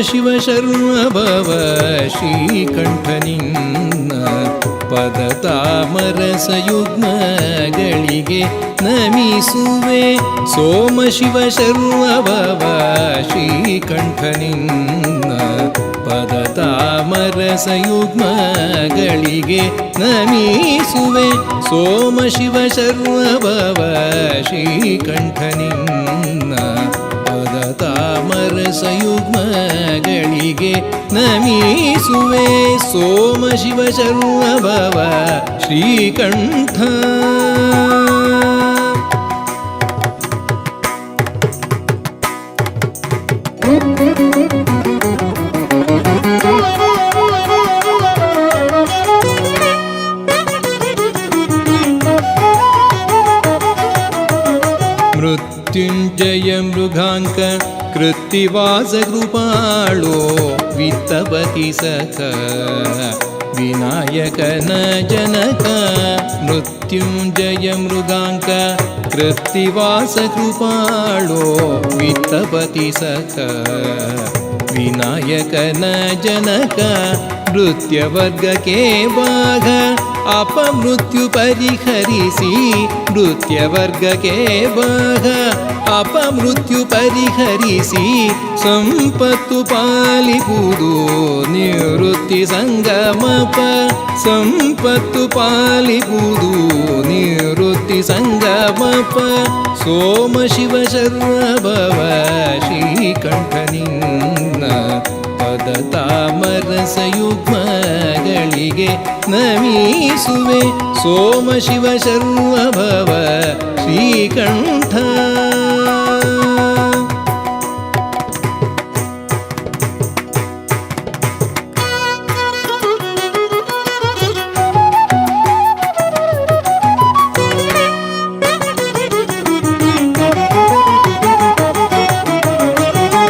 ಶಿವ ಶರ್ಮ ಭವ ಶ್ರೀಕಂಠನಿನ್ನ ಪದ ತಾಮರಸಯುಗ್ಮಗಳಿಗೆ ನಮಿಸುವೆ. ಸೋಮ ಶಿವ ಶರ್ಮ ಭವ ಶ್ರೀಕಂಠನಿನ್ನ ಪದ ತಾಮರಸಯುಗ್ಮಗಳಿಗೆ ನಮಿಸುವೆ. ಸೋಮ ಶಿವ ಶರ್ಮ ಭವ ಶ್ರೀಕಂಠನಿನ್ನ ಪದ ತಾಮರಸಯುಗ್ಮಗಳಿಗೆ ನಮಿಸುವೆ. ಸೋಮ ಶಿವ ಶರ್ಮ ಭವ ಶ್ರೀಕಂಠ. ಮೃತ್ಯುಂಜಯ ಮೃಗಾಂಕ ಕೃತ್ತಿವಾಸ ಕೃಪಾಳೋ ವಿತ್ತಪತಿ ಸಖ ವಿನಾಯಕನ ಜನಕ. ಮೃತ್ಯುಂಜಯ ಮೃಗಾಂಕ ಕೃತ್ತಿವಾಸ ಕೃಪಾಳೋ ವಿತ್ತಪತಿ ಸಖ ವಿನಾಯಕನ ಜನಕ. ನೃತ್ಯವರ್ಗಕ್ಕೆ ಭಾಗ ಅಪಮೃತ್ಯು ಪರಿಹರಿಸಿ. ನೃತ್ಯವರ್ಗಕ್ಕೆ ಭಾಗ ಅಪಮೃತ್ಯು ಪರಿಹರಿಸಿ. ಸಂಪತ್ತು ಪಾಲಿಪುದು ನಿವೃತ್ತಿ ಸಂಗಮಪ. ಸಂಪತ್ತು ಪಾಲಿಪುದು ನಿವೃತ್ತಿ ಸಂಗಮಪ. ಸೋಮ ಶಿವ ಶರ್ಮ ಭವ ಶ್ರೀಕಂಠನಿನ್ನ ಪದ ತಾಮರಸಯುಗ್ಮಗಳಿಗೆ ನಮಿಸುವೆ. ಸೋಮ ಶಿವ ಶರ್ಮ ಭವ ಶ್ರೀಕಂಠ.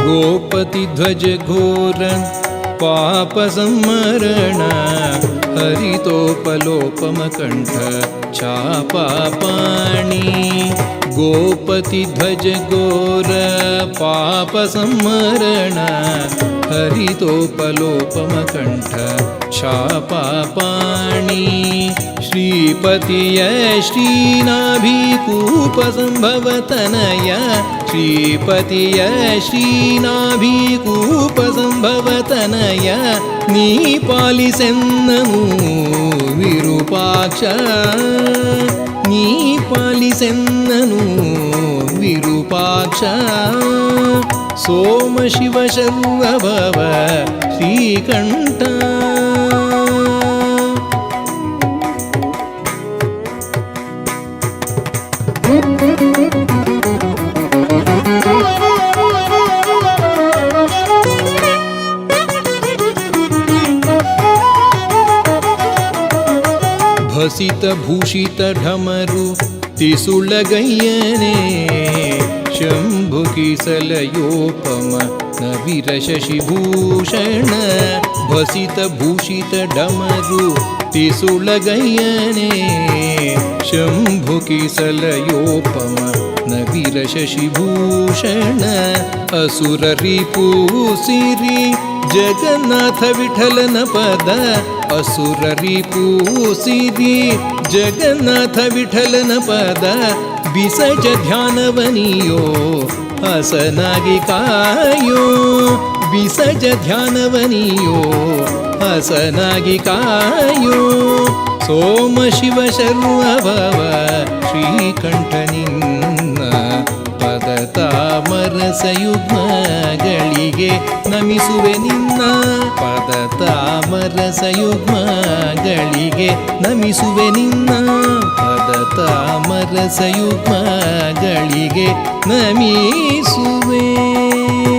गोपति ध्वज घोर पाप संमरण हरितोपलोपम कंठ छापापाणि. गोपति ध्वज घोर पाप संमरण हरितोपलोपम कंठ छापापाणि. श्रीपतिय श्रीनाभिकूप संभव तनय. श्रीपतिय श्रीनाभिकूप संभव तनय. नी पालिसेन्ननु विरूपाक्ष. नी पालिसेन्ननु विरूपाक्ष. सोम शिव शर्म भव श्रीकंठ. भसित भूषित ढमरु तिसुळगय्यने. शंभु कीसलयोपम नवीर शशिभूषण. भसित भूषित ढमरु तिसुळगय्यने. शंभु कीसलयोपम नवीर शशिभूषण. असुर रिपु सिरि जगन्नाथ विठलन पद. असुर रिपु सिरि जगन्नाथ विठलन पद. बिसज ध्यानवनियो हसनाಗಿ ಕಾಯೋ. ಬಿಸಜ ಧ್ಯಾನವನಿಯೋ ಹಸನಾಗಿ ಕಾಯೋ. ಸೋಮ ಶಿವ ಶರ್ಮ ಭವ ಶ್ರೀಕಂಠನಿನ್ನ ಪದ ತಾಮರಸಯುಗ್ಮಗಳಿಗೆ ನಮಿಸುವೆ ನಿನ್ನ. ಪದ ತಾಮರಸಯುಗ್ಮಗಳಿಗೆ ನಮಿಸುವೆ ನಿನ್ನ. ಪದ ತಾಮರಸಯುಗ್ಮಗಳಿಗೆ ನಮಿಸುವೆ.